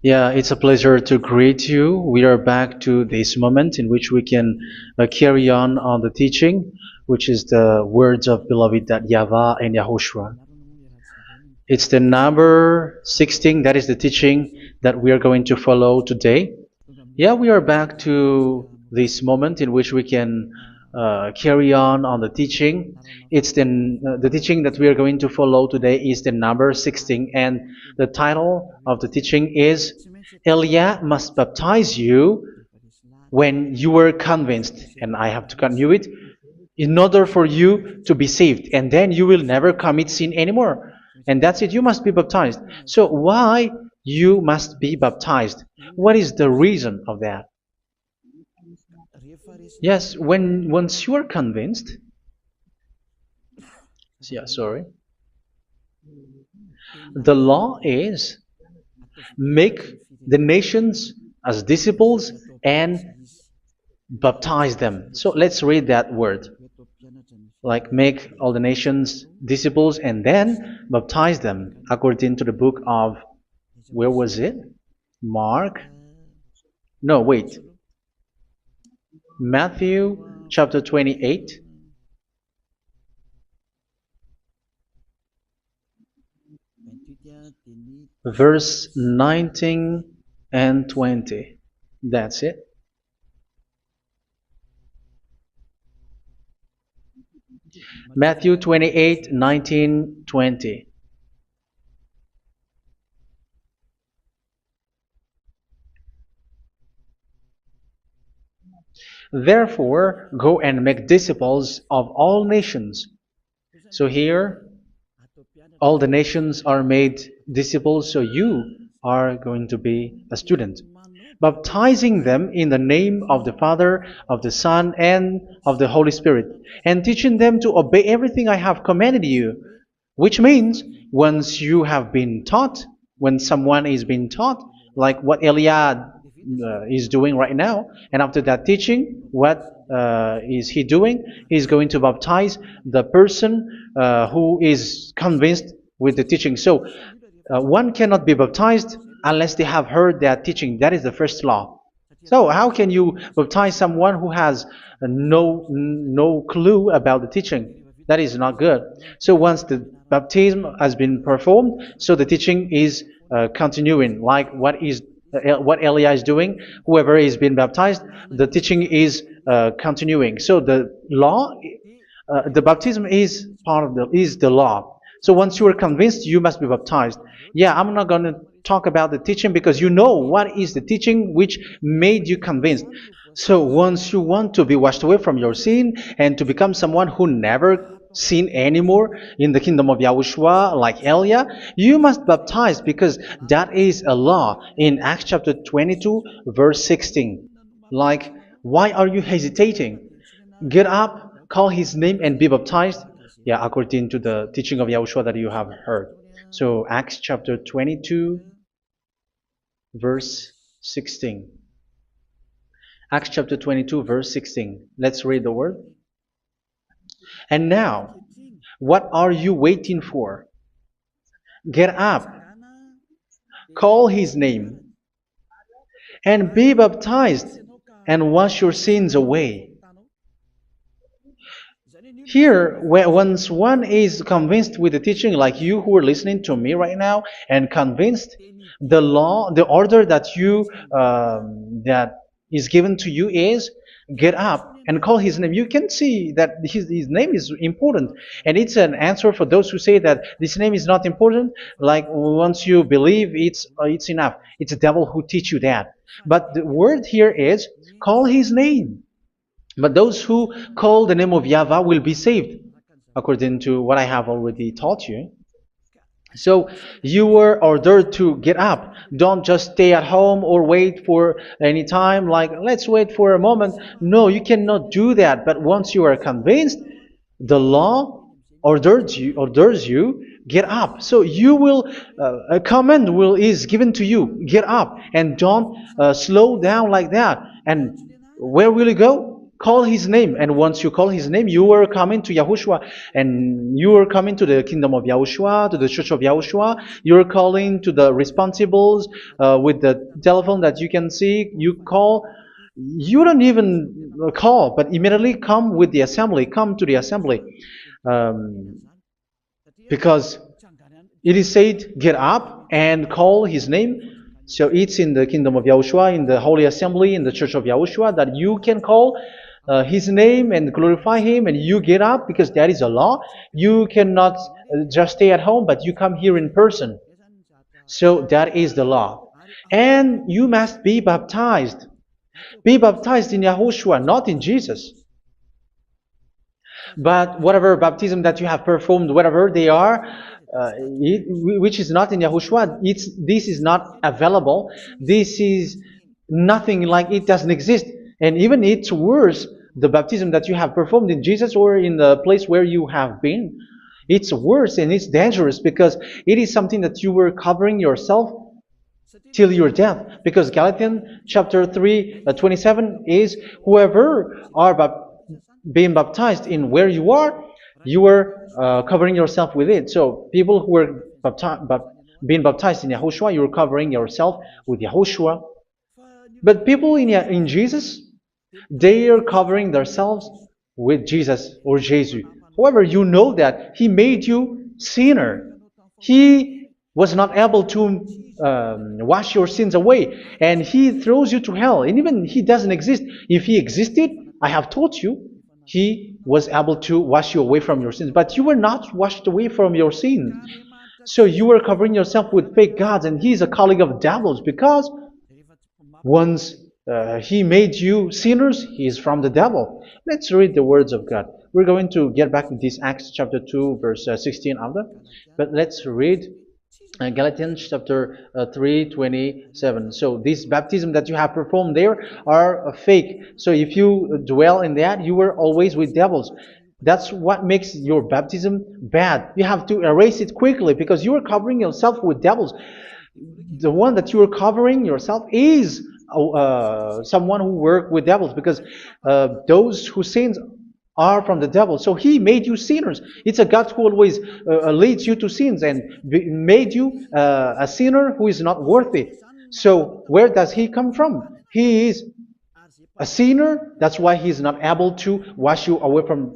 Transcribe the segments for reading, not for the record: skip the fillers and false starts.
Yeah, it's a pleasure to greet you. We are back to this moment in which we can carry on the teaching, which is the words of beloved that YAHVAH and YAHOSHUA. It's the number 16, that is the teaching that we are going to follow today. Yeah, we are back to this moment in which we can carry on the teaching. It's the teaching that we are going to follow today is the number 16, and the title of the teaching is Elia must baptize you when you were convinced, and I have to continue it, in order for you to be saved, and then you will never commit sin anymore. And that's it, you must be baptized. So why you must be baptized? What is the reason of that? Yes, once you are convinced, yeah, sorry, the law is make the nations as disciples and baptize them. So let's read that word. Like make all the nations disciples and then baptize them according to the book of, where was it? Mark? No, wait. Matthew chapter 28. Verse 19 and 20. That's it. Matthew 28, 19, 20. Therefore, go and make disciples of all nations. So here, all the nations are made disciples, so you are going to be a student. Baptizing them in the name of the Father, of the Son, and of the Holy Spirit, and teaching them to obey everything I have commanded you. Which means, once you have been taught, when someone is being taught, like what Elia is doing right now, and after that teaching, what is he doing? He's going to baptize the person who is convinced with the teaching. So one cannot be baptized unless they have heard that teaching. That is the first law. So how can you baptize someone who has no clue about the teaching? That is not good. So once the baptism has been performed, so the teaching is continuing, like what Elia is doing. Whoever is being baptized, the teaching is continuing. So the law, the baptism is part of the law. So once you are convinced, you must be baptized. Yeah, I'm not going to talk about the teaching because you know what is the teaching which made you convinced. So once you want to be washed away from your sin and to become someone who never sin anymore in the kingdom of Yahushua, like Elia, you must baptize because that is a law in Acts chapter 22, verse 16. Like, why are you hesitating? Get up, call his name, and be baptized. Yeah, according to the teaching of Yahushua that you have heard. So Acts chapter 22, verse 16. Acts chapter 22, verse 16. Let's read the word. And now, what are you waiting for? Get up, call his name, and be baptized, and wash your sins away. Here, once one is convinced with the teaching, like you who are listening to me right now, and convinced, the law, the order that that is given to you is get up and call his name. You can see that his name is important, and it's an answer for those who say that this name is not important. Like once you believe, it's enough. It's the devil who teach you that. But the word here is call his name. But those who call the name of YAHVAH will be saved, according to what I have already taught you. So you were ordered to get up. Don't just stay at home or wait for any time, like let's wait for a moment. No, you cannot do that. But once you are convinced, the law orders you get up. So you will a command is given to you, get up, and don't slow down like that. And where will you go? call his name. And once you call his name, you are coming to Yahushua. And you are coming to the kingdom of Yahushua, to the church of Yahushua. You're calling to the responsibles with the telephone that you can see. You call. You don't even call, but immediately come with the assembly. Come to the assembly. Um, because it is said, get up and call his name. So it's in the kingdom of Yahushua, in the holy assembly, in the church of Yahushua, that you can call his name and glorify him, and you get up because that is a law. You cannot just stay at home, but you come here in person. So that is the law. And you must be baptized. Be baptized in Yahushua, not in Jesus. But whatever baptism that you have performed, whatever they are, which is not in Yahushua, this is not available. This is nothing, like it doesn't exist. And even it's worse, the baptism that you have performed in Jesus or in the place where you have been. It's worse and it's dangerous because it is something that you were covering yourself till your death. Because Galatians chapter 3, 27 is, whoever are being baptized in where you are covering yourself with it. So people who were being baptized in Yahushua, you're covering yourself with Yahushua. But people in Jesus, they are covering themselves with Jesus or Jesus. However, you know that He made you sinner. He was not able to wash your sins away, and He throws you to hell. And even He doesn't exist. If He existed, I have taught you, He was able to wash you away from your sins. But you were not washed away from your sins. So you were covering yourself with fake gods, and He's a colleague of devils, because once He made you sinners, He is from the devil. Let's read the words of God. We're going to get back to this Acts chapter 2, verse 16 after. But let's read Galatians chapter 3, 27. So this baptism that you have performed there are fake. So if you dwell in that, you were always with devils. That's what makes your baptism bad. You have to erase it quickly because you are covering yourself with devils. The one that you are covering yourself is someone who worked with devils, because those who sin are from the devil. So He made you sinners. It's a God who always leads you to sins and made you a sinner who is not worthy. So where does He come from? He is a sinner. That's why He is not able to wash you away from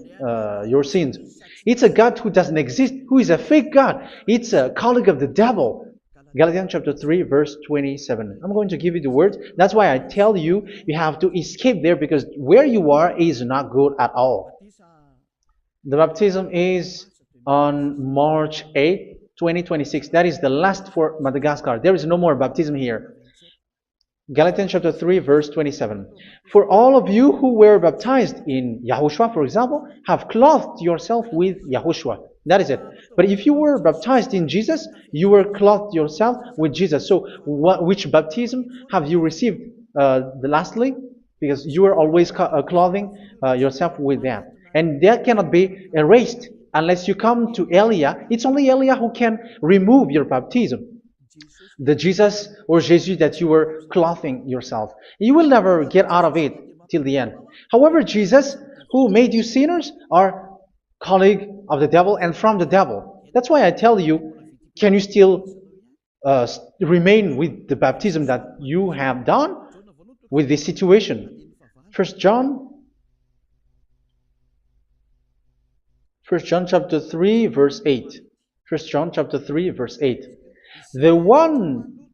your sins. It's a God who doesn't exist, who is a fake God. It's a colleague of the devil. Galatians chapter 3, verse 27. I'm going to give you the words. That's why I tell you, you have to escape there, because where you are is not good at all. The baptism is on March 8, 2026. That is the last for Madagascar. There is no more baptism here. Galatians chapter 3, verse 27. For all of you who were baptized in Yahushua, for example, have clothed yourself with Yahushua. That is it. But if you were baptized in Jesus, you were clothed yourself with Jesus. So which baptism have you received lastly? Because you are always clothing yourself with that. And that cannot be erased unless you come to Elia. It's only Elia who can remove your baptism. The Jesus or Jesus that you were clothing yourself. You will never get out of it till the end. However, Jesus, who made you sinners, are colleague of the devil and from the devil. That's why I tell you, can you still remain with the baptism that you have done with this situation? First John chapter 3, verse 8. First John chapter 3, verse 8. The one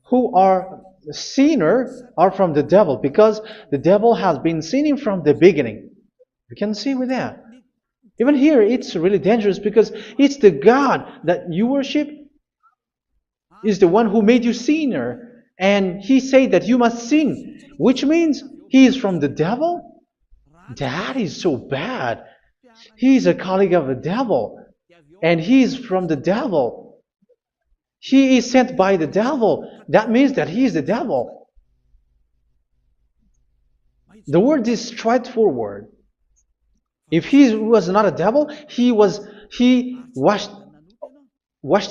who are sinner are from the devil, because the devil has been sinning from the beginning. You can see with that. Even here, it's really dangerous, because it's the God that you worship is the one who made you sinner, and He said that you must sin, which means He is from the devil. That is so bad. He is a colleague of the devil, and He is from the devil. He is sent by the devil. That means that He is the devil. The word is straightforward. If He was not a devil, He washed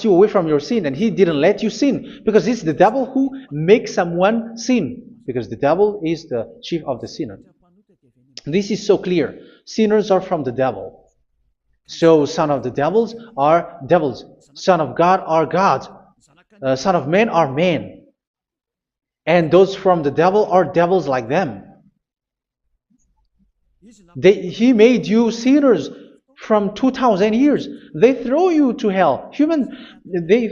you away from your sin, and He didn't let you sin, because it's the devil who makes someone sin, because the devil is the chief of the sinner. This is so clear. Sinners are from the devil. So son of the devils are devils. Son of God are gods. Son of men are men. And those from the devil are devils like them. He made you sinners from 2,000 years. They throw you to hell. He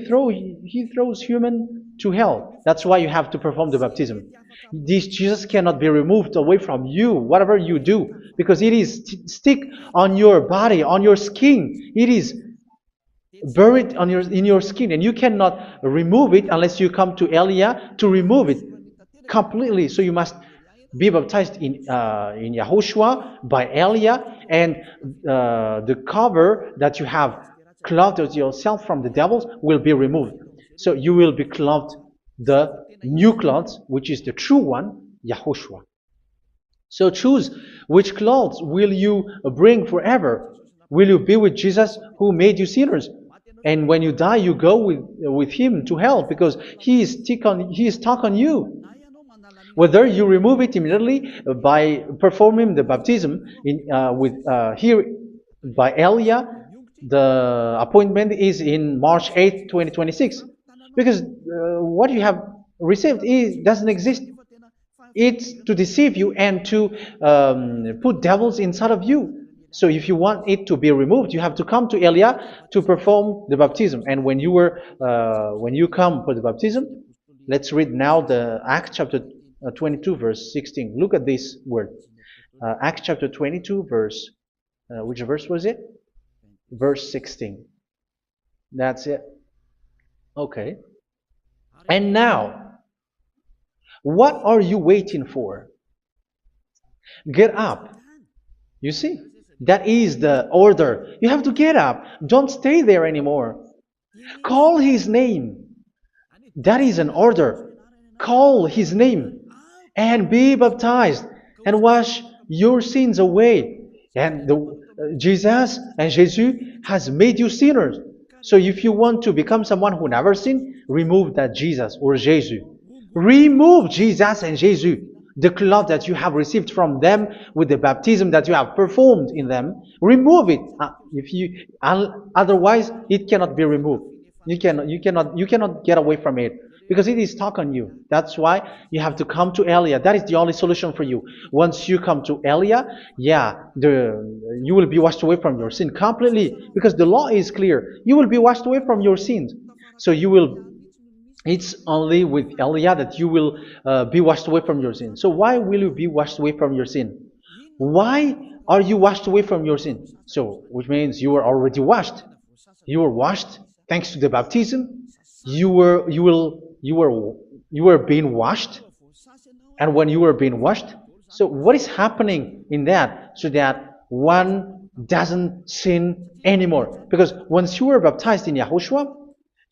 throws human to hell. That's why you have to perform the baptism. This Jesus cannot be removed away from you, whatever you do, because it is stick on your body, on your skin. It is buried in your skin, and you cannot remove it unless you come to Elia to remove it completely. So you must be baptized in YAHOSHUA by Elia, and the cover that you have clothed yourself from the devils will be removed. So you will be clothed the new clothes, which is the true one, YAHOSHUA. So choose which clothes will you bring forever. Will you be with Jesus who made you sinners? And when you die, you go with him to hell because he is stuck on you. Whether you remove it immediately by performing the baptism here by Elia, the appointment is in March 8, 2026. Because what you have received doesn't exist. It's to deceive you and to put devils inside of you. So if you want it to be removed, you have to come to Elia to perform the baptism. And when you come for the baptism, let's read now the Acts chapter 22 verse 16. Look at this word. Acts chapter 22 verse, which verse was it? Verse 16. That's it. Okay. And now, what are you waiting for? Get up. You see, that is the order. You have to get up. Don't stay there anymore. Call his name. That is an order. Call his name and be baptized and wash your sins away. And Jesus has made you sinners. So if you want to become someone who never sinned, remove that Jesus or Jesus. Remove Jesus and Jesus, the cloth that you have received from them with the baptism that you have performed in them. Remove it. Otherwise, it cannot be removed. You cannot get away from it because it is stuck on you. That's why you have to come to Elia. That is the only solution for you. Once you come to Elia, you will be washed away from your sin completely because the law is clear. You will be washed away from your sins. So it's only with Elia that you will be washed away from your sin. So why will you be washed away from your sin? Why are you washed away from your sin? So, which means you were already washed. You were washed thanks to the baptism. You were being washed. And when you were being washed, so what is happening in that? So that one doesn't sin anymore. Because once you were baptized in YAHOSHUA,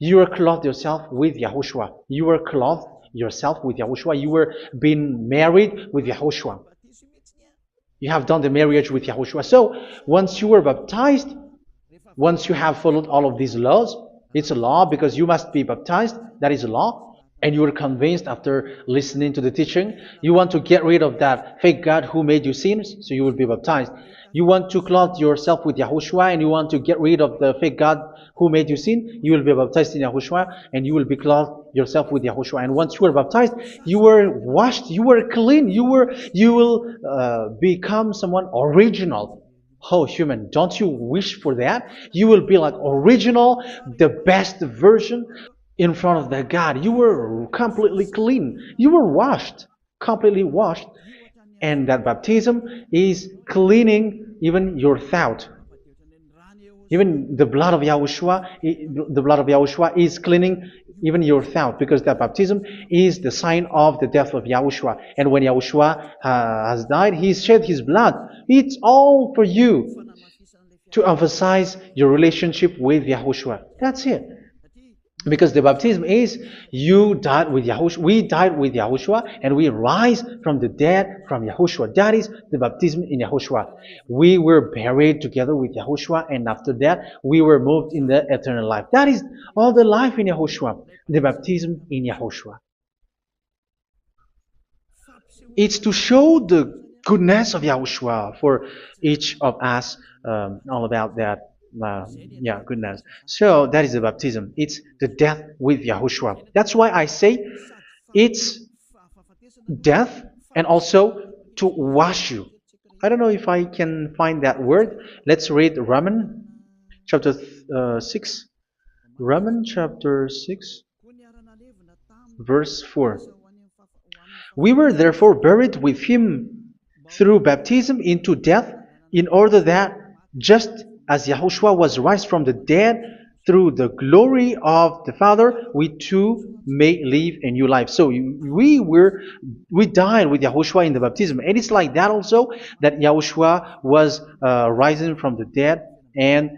you were clothed yourself with YAHOSHUA. You were clothed yourself with YAHOSHUA. You were being married with YAHOSHUA. You have done the marriage with YAHOSHUA. So once you were baptized, once you have followed all of these laws, it's a law because you must be baptized. That is a law. And you are convinced after listening to the teaching, you want to get rid of that fake God who made you sinners, so you will be baptized. You want to clothe yourself with YAHOSHUA and you want to get rid of the fake God who made you sin, you will be baptized in YAHOSHUA and you will be clothed yourself with YAHOSHUA. And once you are baptized, you were washed, you were clean, you will become someone original. Oh, human, don't you wish for that? You will be like original, the best version in front of that God. You were completely clean. You were washed, completely washed. And that baptism is cleaning even your thought. Even the blood of YAHOSHUA is cleaning even your thought, because that baptism is the sign of the death of YAHOSHUA. And when YAHOSHUA has died, he shed his blood. It's all for you to emphasize your relationship with YAHOSHUA. That's it. Because the baptism is you died with YAHOSHUA, we died with YAHOSHUA, and we rise from the dead from YAHOSHUA. That is the baptism in YAHOSHUA. We were buried together with YAHOSHUA, and after that we were moved in the eternal life. That is all the life in YAHOSHUA, the baptism in YAHOSHUA. It's to show the goodness of Yahushua for each of us, all about that. Yeah, goodness. So that is the baptism. It's the death with Yahushua. That's why I say it's death and also to wash you. I don't know if I can find that word. Let's read Romans chapter 6. Romans chapter 6, verse 4. We were therefore buried with him through baptism into death, in order that, just as Yahushua was raised from the dead through the glory of the Father, we too may live a new life. So we died with Yahushua in the baptism, and it's like that also that Yahushua was rising from the dead, and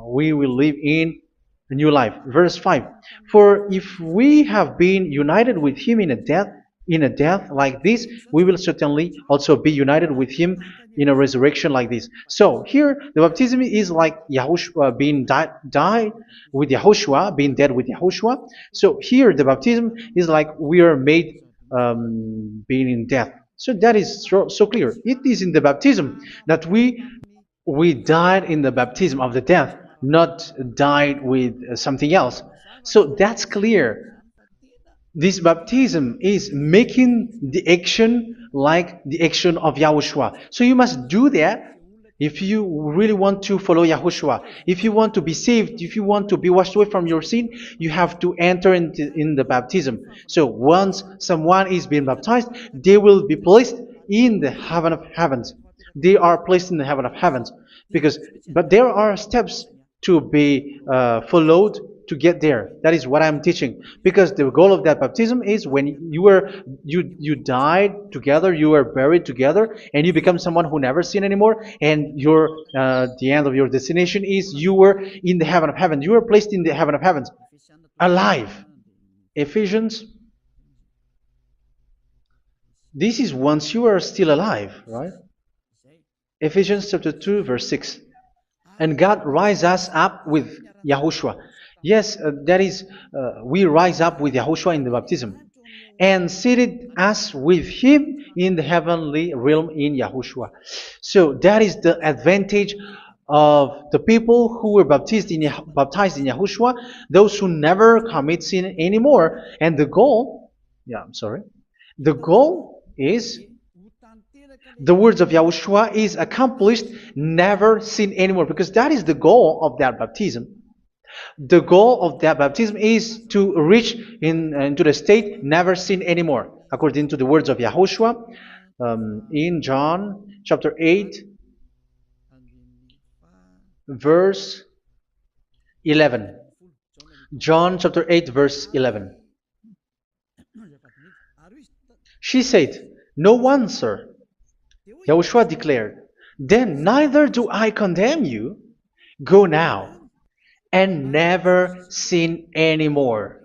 we will live in a new life. Verse 5. For if we have been united with him in a death like this, we will certainly also be united with him in a resurrection like this. So here the baptism is like Yahushua being died with Yahushua, being dead with Yahushua. So here the baptism is like we are made being in death. So that is so clear. It is in the baptism that we died in the baptism of the death, not died with something else. So that's clear. This baptism is making the action like the action of Yahushua. So you must do that if you really want to follow Yahushua. If you want to be saved, if you want to be washed away from your sin, you have to enter in the baptism. So once someone is being baptized, they will be placed in the heaven of heavens. They are placed in the heaven of heavens, but there are steps to be followed to get there. That is what I'm teaching, because the goal of that baptism is when you died together, you were buried together, and you become someone who never sin anymore, and the end of your destination is you were in the heaven of heaven. You were placed in the heaven of heavens, alive. Ephesians. This is once you are still alive, right? Ephesians chapter 2, verse 6. And God rise us up with Yahushua. Yes, that is, we rise up with Yahushua in the baptism. And seated us with him in the heavenly realm in Yahushua. So that is the advantage of the people who were baptized in Yahushua, those who never commit sin anymore. And the goal, the goal is the words of Yahushua is accomplished, never sin anymore, because that is the goal of that baptism. The goal of that baptism is to reach into the state never sin anymore, according to the words of Yahushua in John chapter 8, verse 11. John chapter 8, verse 11. She said, "No one, sir." Yahushua declared, "Then neither do I condemn you. Go now and never sin anymore."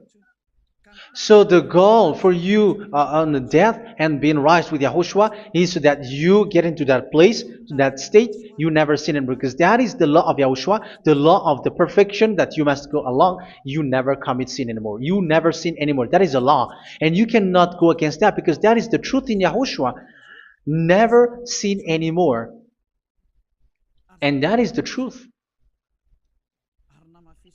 So the goal for you on the death and being raised with Yahushua is so that you get into that place, that state, you never sin anymore. Because that is the law of Yahushua, the law of the perfection that you must go along. You never commit sin anymore. You never sin anymore. That is a law. And you cannot go against that, because that is the truth in Yahushua. Never sin anymore. And that is the truth.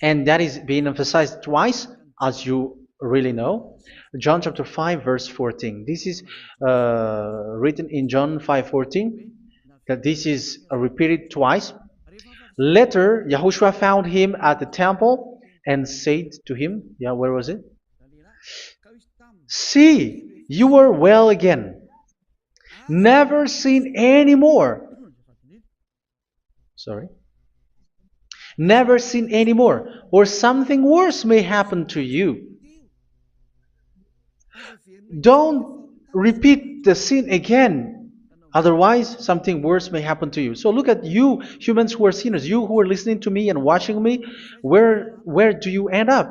And that is being emphasized twice, as you really know. John chapter 5, verse 14. This is written in John 5:14. That this is repeated twice. Later, Yahushua found him at the temple and said to him, where was it? "See, you are well again. Never sin anymore." Never sin anymore, or something worse may happen to you. Don't repeat the sin again. Otherwise, something worse may happen to you. So look at you, humans who are sinners, you who are listening to me and watching me. Where do you end up?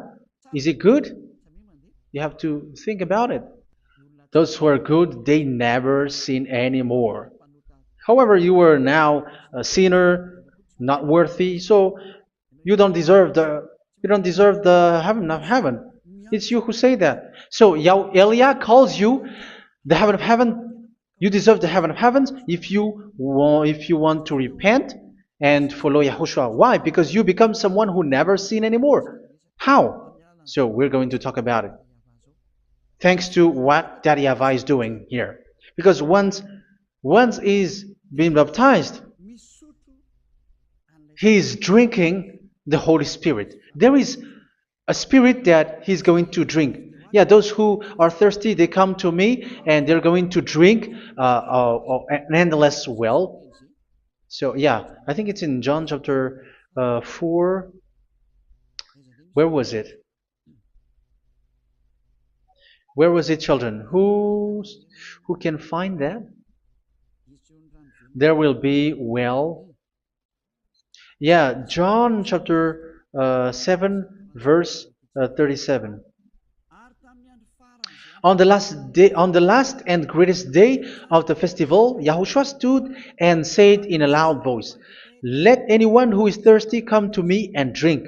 Is it good? You have to think about it. Those who are good, they never sin anymore. However, you are now a sinner, not worthy, so you don't deserve the heaven of heaven. It's you who say that. So Eliah calls you the heaven of heaven You deserve the heaven of heavens if you want to repent and follow Yahushua. Why? Because you become someone who never sin anymore. How? So we're going to talk about it. Thanks to what Daddy YAHVAH is doing here. Because once he's been baptized, he is drinking the Holy Spirit. There is a spirit that he's going to drink. Yeah, those who are thirsty, they come to me and they're going to drink an endless well. So yeah, I think it's in John chapter 4. Where was it? Where was it, children? Who can find that? There will be well. Yeah, John chapter 7, verse 37. On the last and greatest day of the festival, Yahushua stood and said in a loud voice, "Let anyone who is thirsty come to me and drink."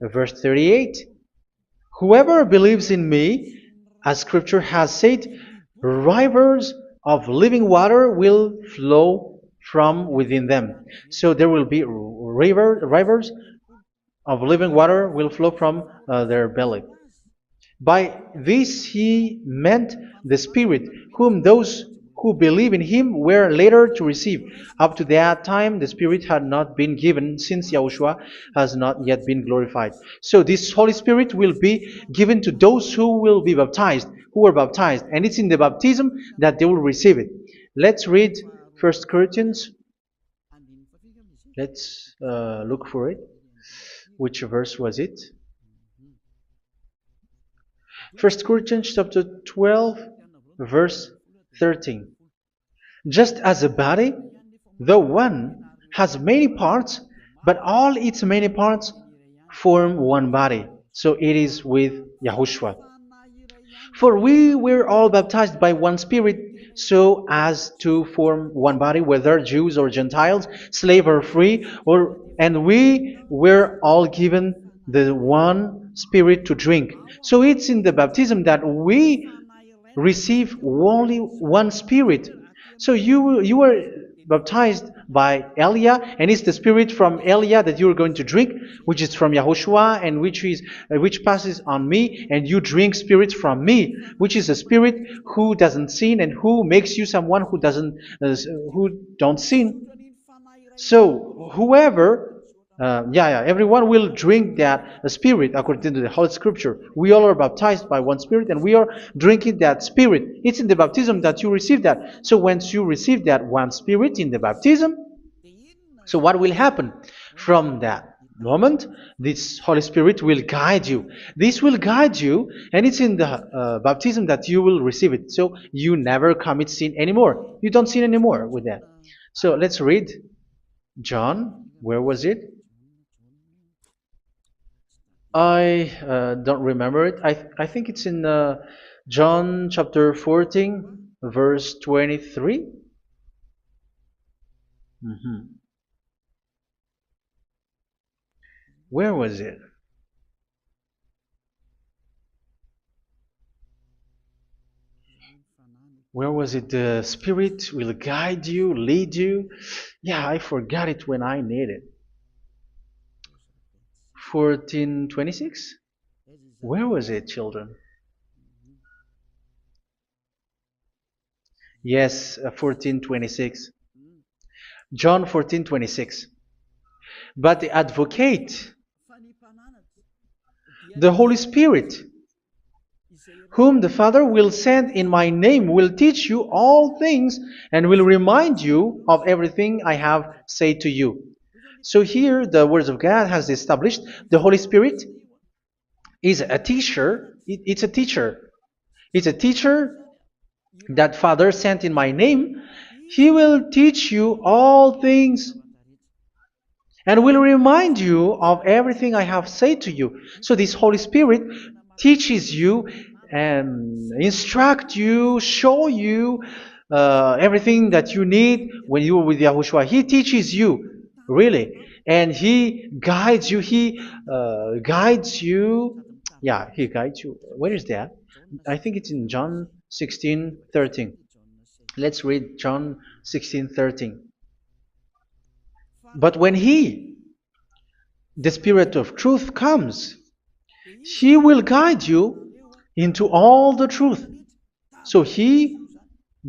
Verse 38, "Whoever believes in me, as scripture has said, rivers of living water will flow from within them." So there will be rivers of living water will flow from their belly. By this he meant the Spirit, whom those who believe in him were later to receive. Up to that time, the Spirit had not been given, since Yahushua has not yet been glorified. So this Holy Spirit will be given to those who will be baptized, who were baptized, and it's in the baptism that they will receive it. Let's read 1 Corinthians. Let's look for it. Which verse was it? 1 Corinthians chapter 12, verse 13. Just as a body, though one, has many parts, but all its many parts form one body. So it is with Yahushua. For we were all baptized by one Spirit, so as to form one body, whether Jews or Gentiles, slave or free, and we were all given the one Spirit to drink. So it's in the baptism that we receive only one Spirit. So you were baptized by Elia, and it's the Spirit from Elia that you are going to drink, which is from Yahushua, and which passes on me, and you drink Spirit from me, which is a Spirit who doesn't sin and who makes you someone who don't sin. So whoever everyone will drink that Spirit according to the Holy Scripture. We all are baptized by one Spirit, and we are drinking that Spirit. It's in the baptism that you receive that. So once you receive that one Spirit in the baptism, so what will happen? From that moment, this Holy Spirit will guide you. This will guide you, and it's in the baptism that you will receive it. So you never commit sin anymore. You don't sin anymore with that. So let's read John. Where was it? I don't remember it. I think it's in John chapter 14, verse 23. Where was it? Where was it? The Spirit will guide you, lead you. Yeah, I forgot it when I need it. 14:26? Where was it, children? Yes, 14:26. John 14:26. But the advocate, the Holy Spirit, whom the Father will send in my name, will teach you all things and will remind you of everything I have said to you. So here the words of God has established the Holy Spirit is a teacher. It's a teacher. It's a teacher that Father sent in my name. He will teach you all things and will remind you of everything I have said to you. So this Holy Spirit teaches you and instruct you, show you everything that you need when you are with Yahushua. He teaches you, really. And He guides you. He guides you. Yeah, He guides you. Where is that? I think it's in John 16:13. Let's read John 16:13. But when He, the Spirit of truth, comes, He will guide you into all the truth. So He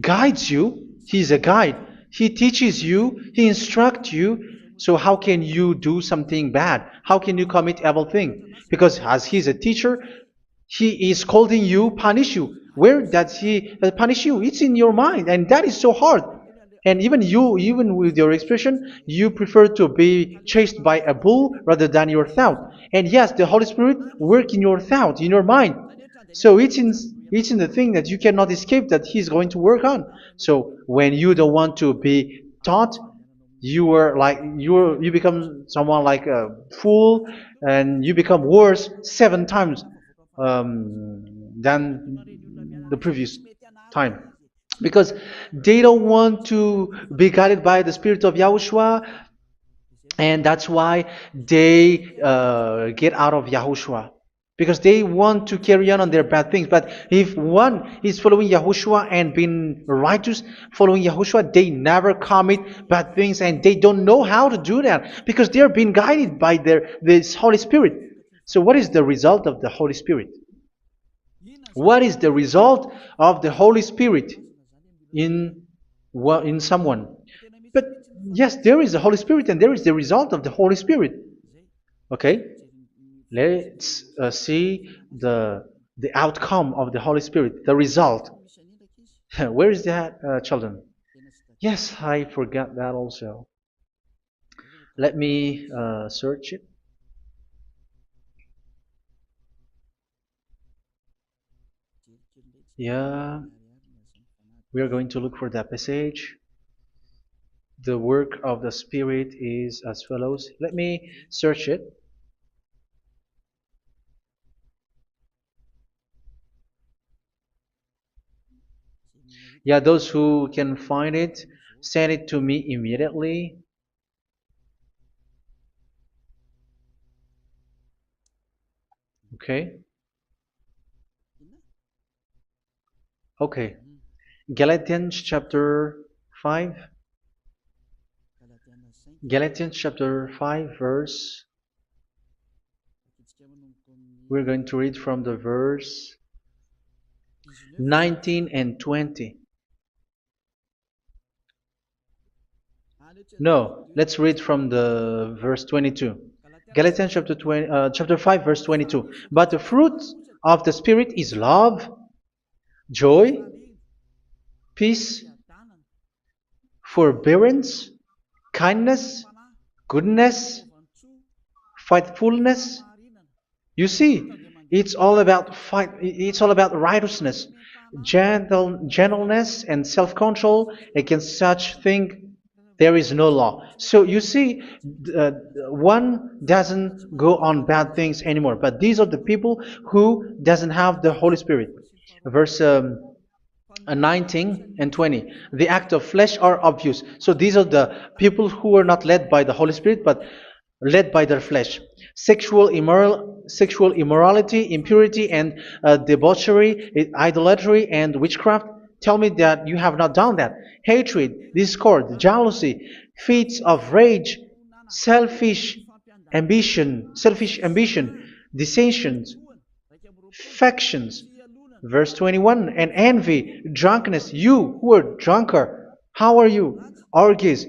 guides you. He's a guide. He teaches you. He instructs you. So how can you do something bad? How can you commit evil thing? Because as He's a teacher, He is scolding you, punish you. Where does He punish you? It's in your mind, and that is so hard. And even you, even with your expression, you prefer to be chased by a bull rather than your thought. And yes, the Holy Spirit work in your thought, in your mind. So it's in the thing that you cannot escape that He's going to work on. So when you don't want to be taught, you become someone like a fool, and you become worse 7 times than the previous time, because they don't want to be guided by the Spirit of Yahushua, and that's why they get out of Yahushua, because they want to carry on their bad things. But if one is following Yahushua and being righteous, following Yahushua, they never commit bad things, and they don't know how to do that because they are being guided by this Holy Spirit. So what is the result of the Holy Spirit? What is the result of the Holy Spirit in someone? But yes, there is the Holy Spirit, and there is the result of the Holy Spirit. Okay, let's see the outcome of the Holy Spirit, the result. Where is that, children? Yes, I forgot that also. Let me search it. Yeah, we are going to look for that passage. The work of the Spirit is as follows. Let me search it. Yeah, those who can find it, send it to me immediately. Okay. Okay. Galatians chapter 5. Galatians chapter 5 verse. We're going to read from the verse 19 and 20. No, let's read from the verse 22. Galatians chapter 5 verse 22. But the fruit of the Spirit is love, joy, peace, forbearance, kindness, goodness, faithfulness. You see, it's all about fight. It's all about righteousness, gentleness, and self-control. Against such thing, there is no law. So you see, uh, one doesn't go on bad things anymore. But these are the people who doesn't have the Holy Spirit. Verse 19 and 20. The act of flesh are obvious. So these are the people who are not led by the Holy Spirit, but led by their flesh. Sexual immorality, impurity, and debauchery, idolatry, and witchcraft. Tell me that you have not done that. Hatred, discord, jealousy, fits of rage, selfish ambition, dissensions, factions. Verse 21, and envy, drunkenness. You who are drunkard, how are you? Orgies.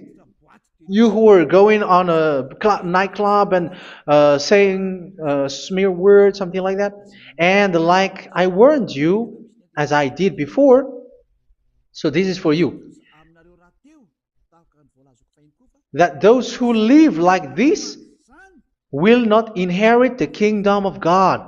You who are going on a nightclub and saying smear words, something like that. And like I warned you, as I did before, so this is for you, that those who live like this will not inherit the kingdom of God.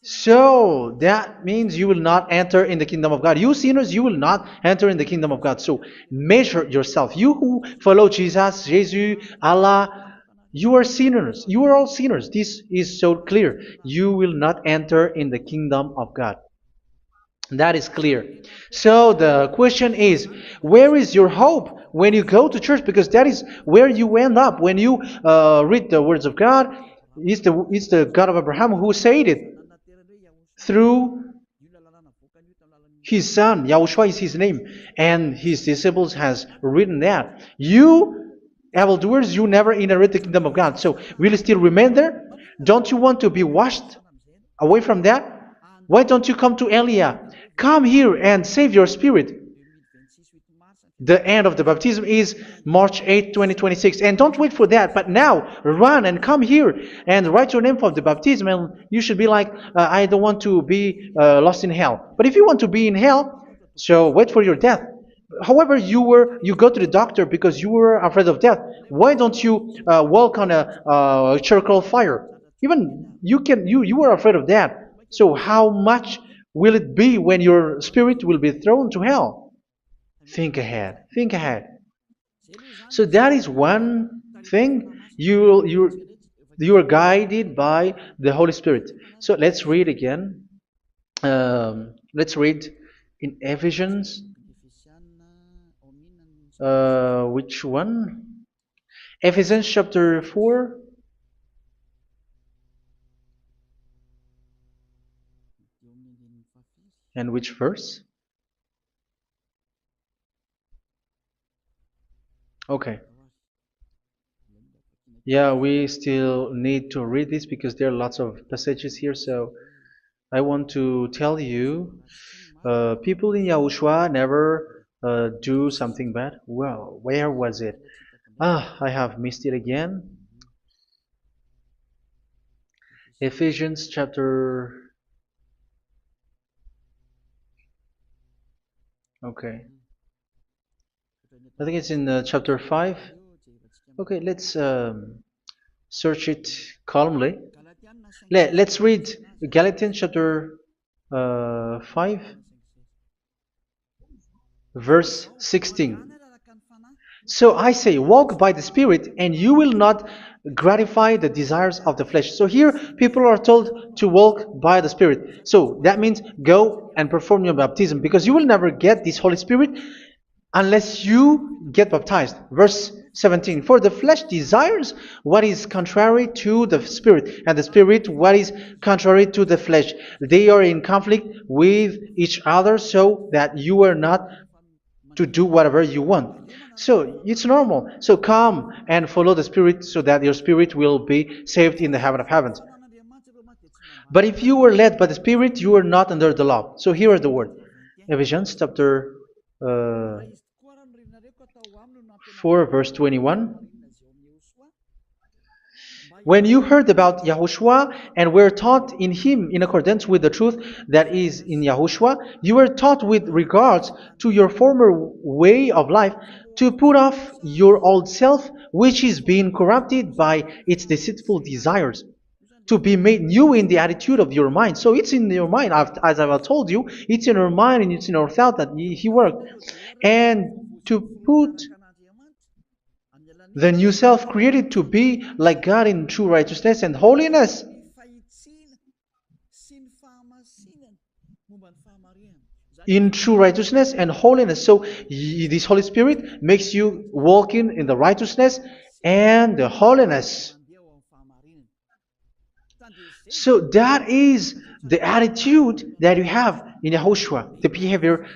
So that means you will not enter in the kingdom of God. You sinners, you will not enter in the kingdom of God. So measure yourself. You who follow Jesus, Allah, you are sinners. You are all sinners. This is so clear. You will not enter in the kingdom of God. That is clear. So the question is, where is your hope when you go to church? Because that is where you end up when you read the words of God. It's the God of Abraham who said it through His son, Yahushua is his name, and his disciples has written that. You evildoers, you never inherit the kingdom of God. So will you still remain there? Don't you want to be washed away from that? Why don't you come to Elia? Come here and save your spirit. The end of the baptism is March 8th, 2026. And don't wait for that, but now run and come here and write your name for the baptism. And you should be like, I don't want to be lost in hell. But if you want to be in hell, so wait for your death. However, you go to the doctor because you were afraid of death. Why don't you walk on a charcoal fire? Even you were afraid of that. So how much will it be when your spirit will be thrown to hell? Think ahead. Think ahead. So that is one thing. You are guided by the Holy Spirit. So let's read again. Let's read in Ephesians. Which one? Ephesians chapter 4. And which verse? Okay. Yeah, we still need to read this because there are lots of passages here. So I want to tell you, people in Yahushua never do something bad. Well, where was it? I have missed it again. Ephesians chapter. Okay. I think it's in chapter 5. Okay, let's search it calmly. Let's read Galatians chapter 5, verse 16. So I say, walk by the Spirit, and you will not gratify the desires of the flesh. So here, people are told to walk by the Spirit. So that means go and perform your baptism, because you will never get this Holy Spirit unless you get baptized. Verse 17. For the flesh desires what is contrary to the Spirit, and the Spirit what is contrary to the flesh. They are in conflict with each other, so that you are not to do whatever you want. So it's normal. So come and follow the Spirit so that your spirit will be saved in the heaven of heavens. But if you were led by the Spirit, you are not under the law. So here is the word. Ephesians chapter 4 verse 21. When you heard about Yahushua and were taught in him in accordance with the truth that is in Yahushua, you were taught with regards to your former way of life to put off your old self, which is being corrupted by its deceitful desires, to be made new in the attitude of your mind. So it's in your mind, as I've told you, it's in your mind and it's in your thought that he worked. And to put the new self created to be like God in true righteousness and holiness. In true righteousness and holiness. So this Holy Spirit makes you walk in the righteousness and the holiness. So that is the attitude that you have in Yahushua, the behavior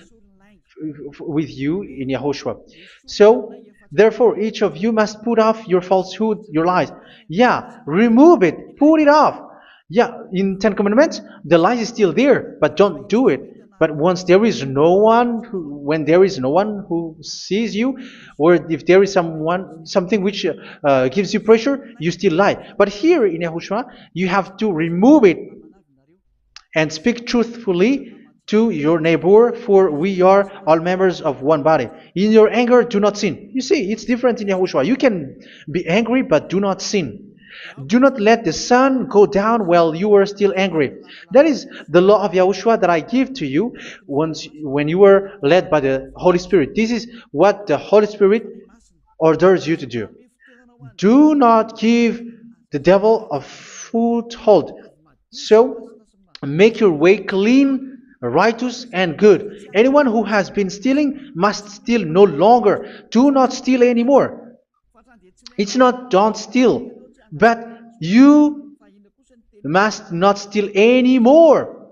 with you in Yahushua. So therefore, each of you must put off your falsehood, your lies. Yeah, remove it, put it off. Yeah, in Ten Commandments, the lies is still there, but don't do it. But once there is no one, when there is no one who sees you, or if there is something which gives you pressure, you still lie. But here in Yahushua, you have to remove it and speak truthfully to your neighbor, for we are all members of one body. In your anger, do not sin. You see, it's different in Yahushua. You can be angry, but do not sin. Do not let the sun go down while you are still angry. That is the law of Yahushua that I give to you when you were led by the Holy Spirit. This is what the Holy Spirit orders you to do. Do not give the devil a foothold. So, make your way clean, righteous, and good. Anyone who has been stealing must steal no longer. Do not steal anymore. It's not don't steal, but you must not steal anymore.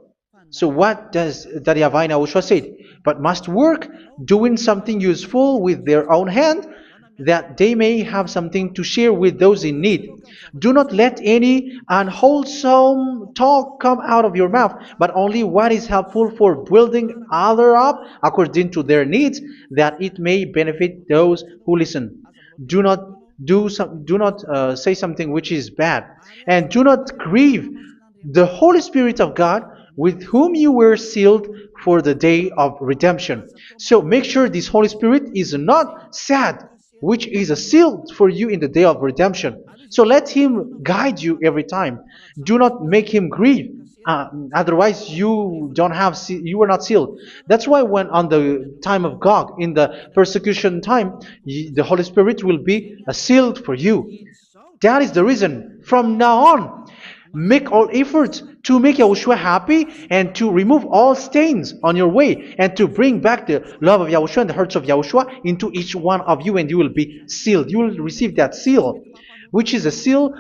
So what does Daddy Yahweh Yahushua said? But must work doing something useful with their own hand, that they may have something to share with those in need. Do not let any unwholesome talk come out of your mouth, but only what is helpful for building others up according to their needs, that it may benefit those who listen. Do not do not say something which is bad, and do not grieve the Holy Spirit of God, with whom you were sealed for the day of redemption. So make sure this Holy Spirit is not sad, which is a seal for you in the day of redemption. So let him guide you every time. Do not make him grieve. Otherwise, you don't have you were not sealed. That's why when on the time of God, in the persecution time, the Holy Spirit will be sealed for you. That is the reason. From now on, make all efforts to make Yahushua happy and to remove all stains on your way and to bring back the love of Yahushua and the hearts of Yahushua into each one of you, and you will be sealed. You will receive that seal, which is a seal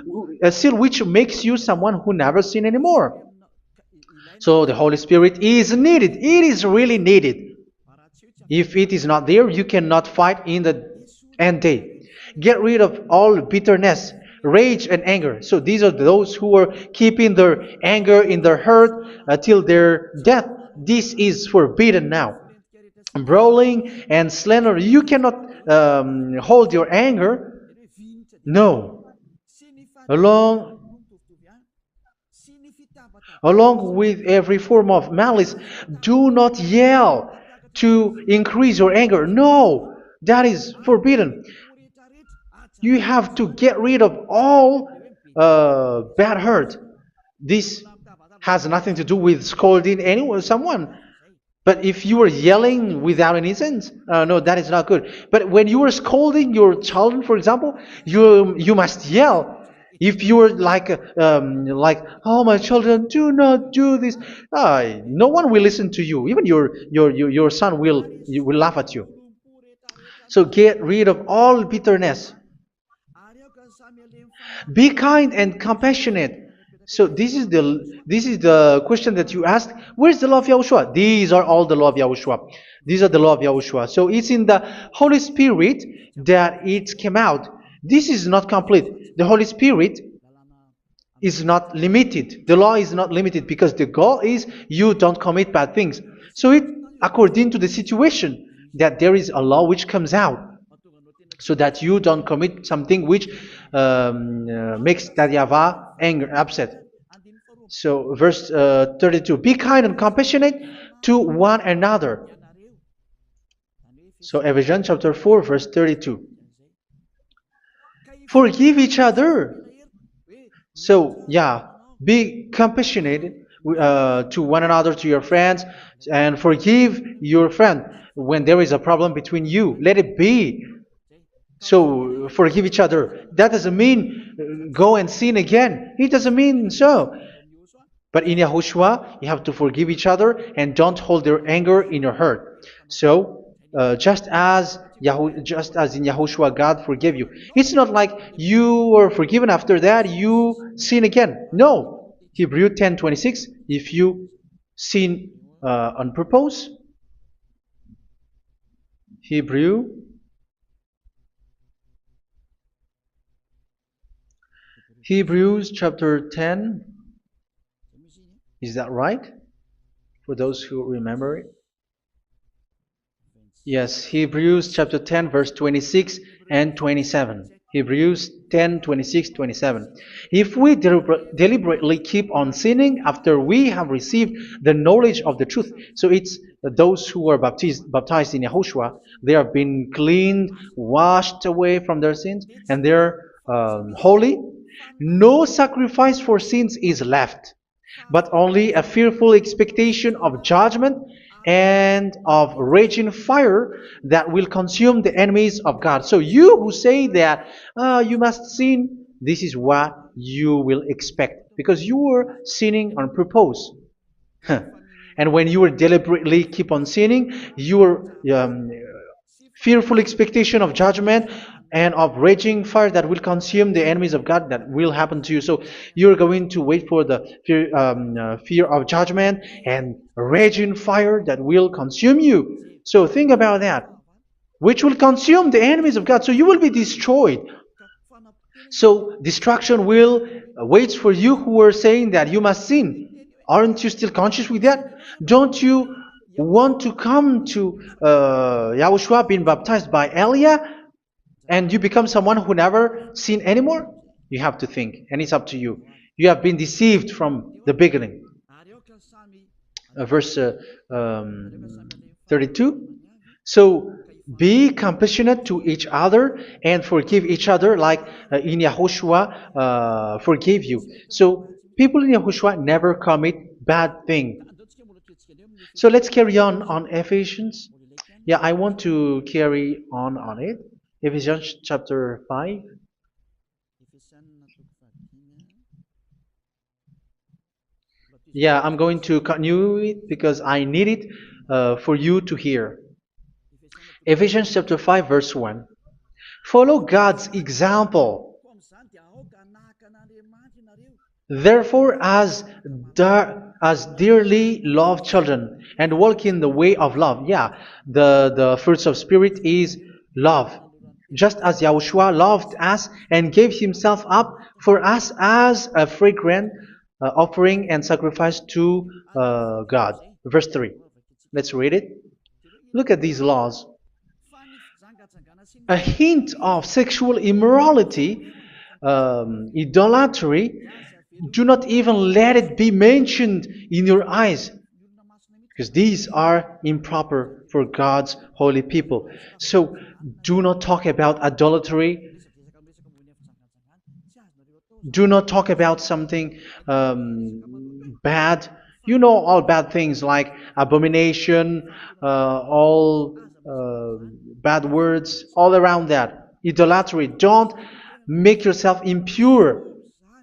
which makes you someone who never sin anymore. So the Holy Spirit is needed. It is really needed. If it is not there, you cannot fight in the end day. Get rid of all bitterness, rage, and anger. So these are those who are keeping their anger in their heart till their death. This is forbidden now. Brawling and slander. You cannot hold your anger. No. Along Along with every form of malice, do not yell to increase your anger. No, that is forbidden. You have to get rid of all bad hurt. This has nothing to do with scolding anyone, someone. But if you are yelling without any sense, no, that is not good. But when you are scolding your children, for example, you must yell. If you are like, oh my children, do not do this, no one will listen to you. Even your son will laugh at you. So get rid of all bitterness. Be kind and compassionate. So this is the question that you asked. Where's the law of Yahushua? These are all the law of Yahushua. These are the law of Yahushua. So it's in the Holy Spirit that it came out. This is not complete. The Holy Spirit is not limited. The law is not limited because the goal is you don't commit bad things. So it according to the situation that there is a law which comes out, so that you don't commit something which makes that YAHVAH anger, upset. So verse 32, be kind and compassionate to one another. So Ephesians chapter 4 verse 32. Forgive each other. So yeah, be compassionate to one another, to your friends, and forgive your friend when there is a problem between you. Let it be. So forgive each other. That doesn't mean go and sin again. It doesn't mean so. But in Yahushua, you have to forgive each other and don't hold your anger in your heart. So just as in Yahushua, God forgave you. It's not like you were forgiven after that you sin again. No. Hebrew 10:26. If you sin on purpose, Hebrews chapter 10. Is that right? For those who remember it. Yes, Hebrews chapter 10 verse 26 and 27. Hebrews 10, 26, 27. If we deliberately keep on sinning after we have received the knowledge of the truth, so it's those who are baptized in Yahushua, they have been cleaned, washed away from their sins, and they're holy. No sacrifice for sins is left, but only a fearful expectation of judgment and of raging fire that will consume the enemies of God. So you who say that you must sin, this is what you will expect, because you were sinning on purpose. And when you will deliberately keep on sinning, your fearful expectation of judgment and of raging fire that will consume the enemies of God that will happen to you. So you're going to wait for the fear of judgment and raging fire that will consume you. So think about that, which will consume the enemies of God. So you will be destroyed. So destruction will wait for you who were saying that you must sin. Aren't you still conscious with that? Don't you want to come to Yahushua being baptized by Elia and you become someone who never sin anymore? You have to think, and it's up to you. You have been deceived from the beginning. Verse 32. So be compassionate to each other and forgive each other like in Yahushua forgave you. So people in Yahushua never commit bad thing. So let's carry on Ephesians. Yeah, I want to carry on it. Ephesians chapter 5. Yeah, I'm going to continue it because I need it for you to hear. Ephesians chapter 5 verse 1. Follow God's example. Therefore, as dearly loved children, and walk in the way of love. Yeah, the fruits of spirit is love. Just as Yahushua loved us and gave himself up for us as a fragrant offering and sacrifice to God. Verse 3. Let's read it. Look at these laws. A hint of sexual immorality, idolatry, do not even let it be mentioned in your eyes, because these are improper for God's holy people. So do not talk about idolatry. Do not talk about something bad. You know all bad things like abomination, all bad words, all around that. Idolatry. Don't make yourself impure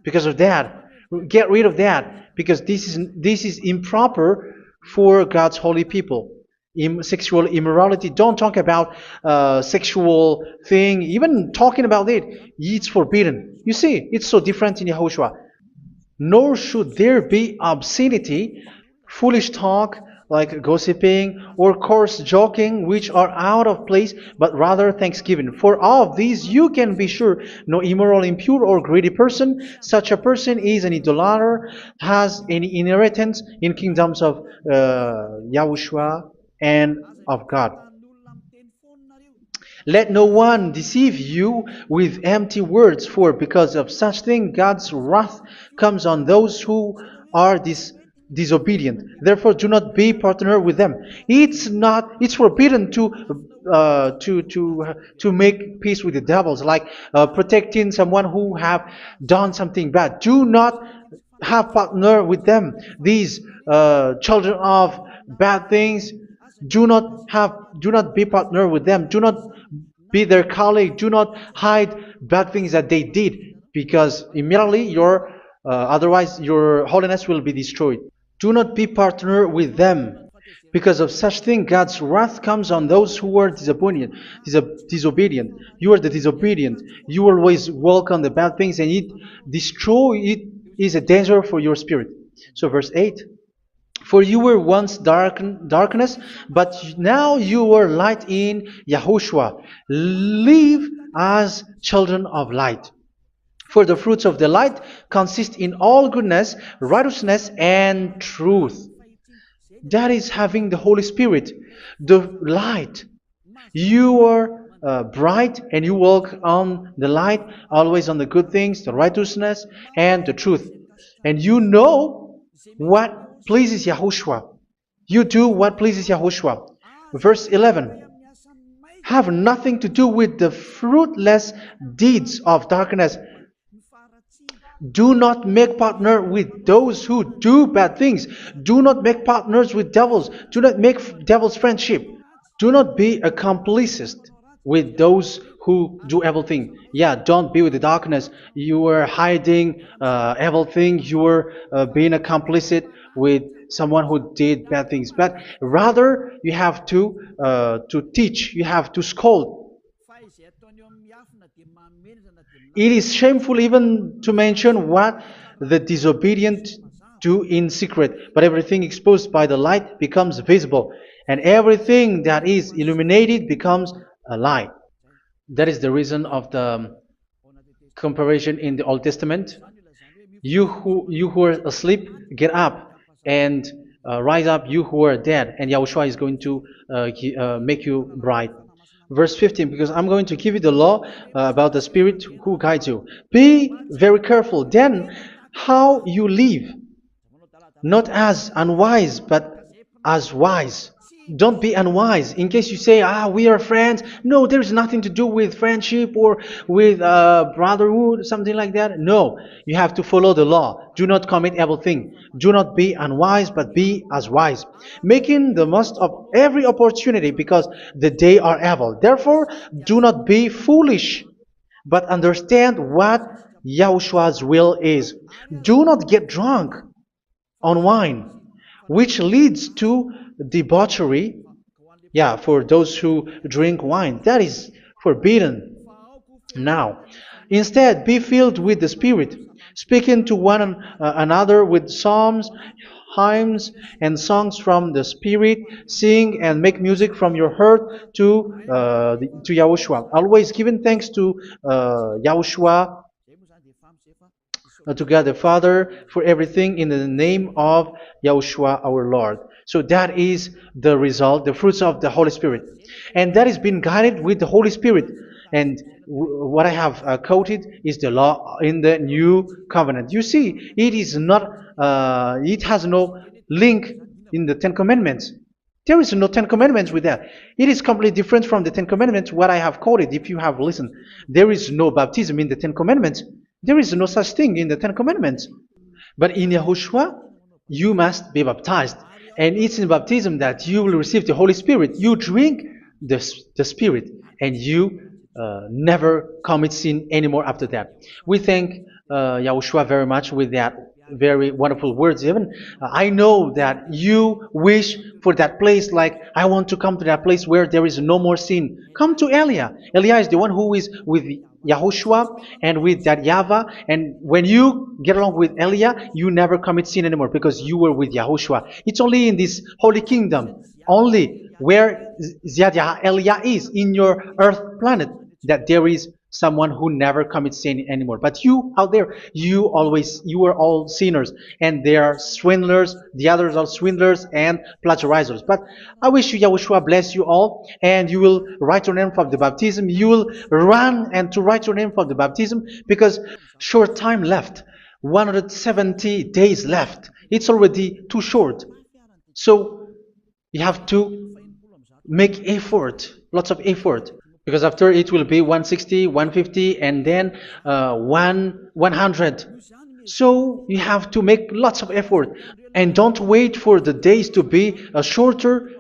because of that. Get rid of that because this is improper for God's holy people. Sexual immorality. Don't talk about sexual thing. Even talking about it's forbidden. You see, it's so different in Yahushua. Nor should there be obscenity, foolish talk like gossiping or coarse joking, which are out of place, but rather thanksgiving. For of these you can be sure: no immoral, impure, or greedy person, such a person is an idolater, has any inheritance in kingdoms of Yahushua and of God. Let no one deceive you with empty words, for because of such thing God's wrath comes on those who are disobedient. Therefore, do not be partner with them. It's forbidden to make peace with the devils, like protecting someone who have done something bad. Do not have partner with them. These children of bad things. Do not be partner with them. Do not be their colleague. Do not hide bad things that they did, because immediately otherwise your holiness will be destroyed. Do not be partner with them. Because of such thing, God's wrath comes on those who are disobedient. You are the disobedient. You always walk on the bad things, and it is a danger for your spirit. So verse 8. For you were once darkness, but now you are light in Yahushua. Live as children of light. For the fruits of the light consist in all goodness, righteousness, and truth. That is having the Holy Spirit, the light. You are bright and you walk on the light, always on the good things, the righteousness, and the truth. And you know what pleases Yahushua. You do what pleases Yahushua. Verse 11. Have nothing to do with the fruitless deeds of darkness. Do not make partner with those who do bad things. Do not make partners with devils. Do not make devil's friendship. Do not be accomplices with those who do evil things. Yeah, don't be with the darkness. You are hiding evil things. You are being complicit with someone who did bad things. But rather, you have to teach. You have to scold. It is shameful even to mention what the disobedient do in secret, but everything exposed by the light becomes visible, and everything that is illuminated becomes a light. That is the reason of the comparison in the Old Testament. You who are asleep, get up and rise up, you who are dead, and Yahushua is going to make you bright. Verse 15, because I'm going to give you the law about the Spirit who guides you. Be very careful then how you live, not as unwise, but as wise. Don't be unwise. In case you say, we are friends. No, there's nothing to do with friendship or with brotherhood, something like that. No, you have to follow the law. Do not commit evil thing. Do not be unwise, but be as wise, making the most of every opportunity, because the day are evil. Therefore, do not be foolish, but understand what Yahushua's will is. Do not get drunk on wine, which leads to debauchery. Yeah, for those who drink wine, that is forbidden now. Instead, be filled with the Spirit, speaking to one another with psalms, hymns, and songs from the Spirit. Sing and make music from your heart to Yahushua. Always giving thanks to Yahushua, to God the Father, for everything in the name of Yahushua our Lord. So that is the result, the fruits of the Holy Spirit. And that is being guided with the Holy Spirit. And what I have quoted is the law in the new covenant. You see, it is not, it has no link in the Ten Commandments. There is no Ten Commandments with that. It is completely different from the Ten Commandments, what I have quoted, if you have listened. There is no baptism in the Ten Commandments. There is no such thing in the Ten Commandments. But in Yahushua, you must be baptized. And it's in baptism that you will receive the Holy Spirit. You drink the Spirit, and you never commit sin anymore after that. We thank Yahushua very much with that very wonderful words. Even I know that you wish for that place, like, I want to come to that place where there is no more sin. Come to Elia. Elia is the one who is with Yahushua and with that YAHVAH. And when you get along with Elia, you never commit sin anymore, because you were with Yahushua. It's only in this holy kingdom, only where Elia is, in your earth planet, that there is someone who never commits sin anymore. But you out there, you are all sinners, and they are swindlers. The others are swindlers and plagiarizers. But I wish you, Yahushua, bless you all, and you will write your name for the baptism. You will run and to write your name for the baptism, because short time left, 170 days left. It's already too short. So you have to make effort, lots of effort, because after it will be 160, 150, and then 100. So you have to make lots of effort, and don't wait for the days to be shorter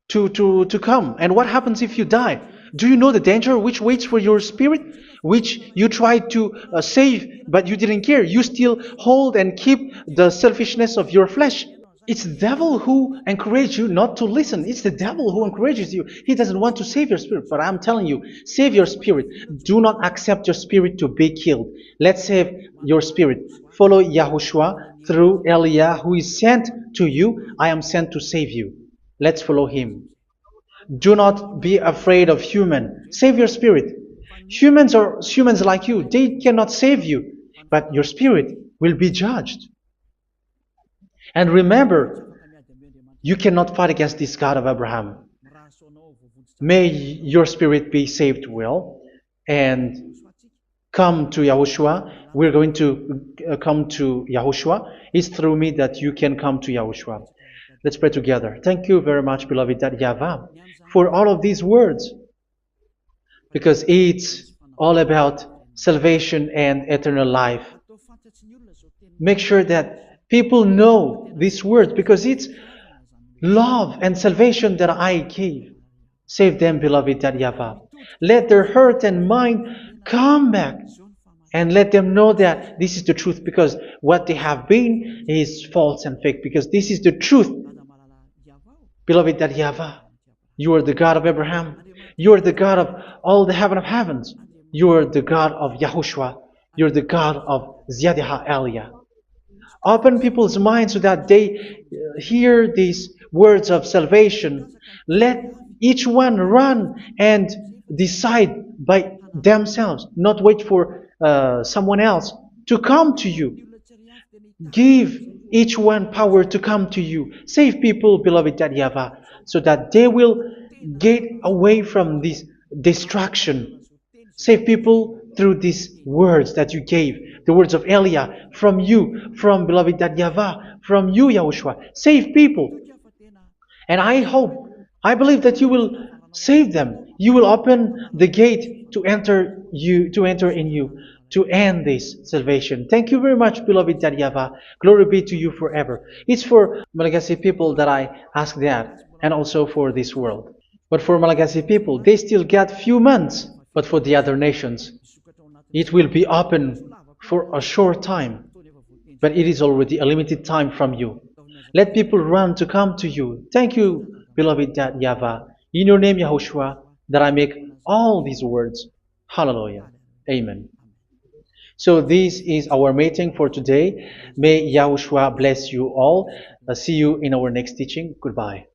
to come. And what happens if you die? Do you know the danger which waits for your spirit, which you tried to save, but you didn't care? You still hold and keep the selfishness of your flesh. It's the devil who encourages you not to listen. It's the devil who encourages you. He doesn't want to save your spirit. But I'm telling you, save your spirit. Do not accept your spirit to be killed. Let's save your spirit. Follow Yahushua through Elia, who is sent to you. I am sent to save you. Let's follow him. Do not be afraid of human. Save your spirit. Humans are humans like you. They cannot save you. But your spirit will be judged. And remember, you cannot fight against this God of Abraham. May your spirit be saved well, and come to Yahushua. We're going to come to Yahushua. It's through me that you can come to Yahushua. Let's pray together. Thank you very much, beloved YAHVAH, for all of these words, because it's all about salvation and eternal life. Make sure that people know these words, because it's love and salvation that I gave. Save them, beloved YAHVAH. Let their heart and mind come back, and let them know that this is the truth, because what they have been is false and fake, because this is the truth. Beloved YAHVAH, you are the God of Abraham. You are the God of all the heaven of heavens. You are the God of YAHOSHUA. You're the God of Ziyadiha Aliyah. Open people's minds so that they hear these words of salvation. Let each one run and decide by themselves, not wait for someone else to come to you. Give each one power to come to you. Save people, beloved YAHVAH, so that they will get away from this distraction. Save people through these words that you gave, the words of Elia, from you, from beloved YAHVAH, from you, Yahushua. Save people. And I believe that you will save them. You will open the gate to enter in you, to end this salvation. Thank you very much, beloved YAHVAH. Glory be to you forever. It's for Malagasy people that I ask that, and also for this world. But for Malagasy people, they still get few months. But for the other nations, it will be open for a short time. But it is already a limited time from you. Let people run to come to you. Thank you, beloved YAHVAH. In your name, Yahushua, that I make all these words. Hallelujah. Amen. So this is our meeting for today. May Yahushua bless you all. See you in our next teaching. Goodbye.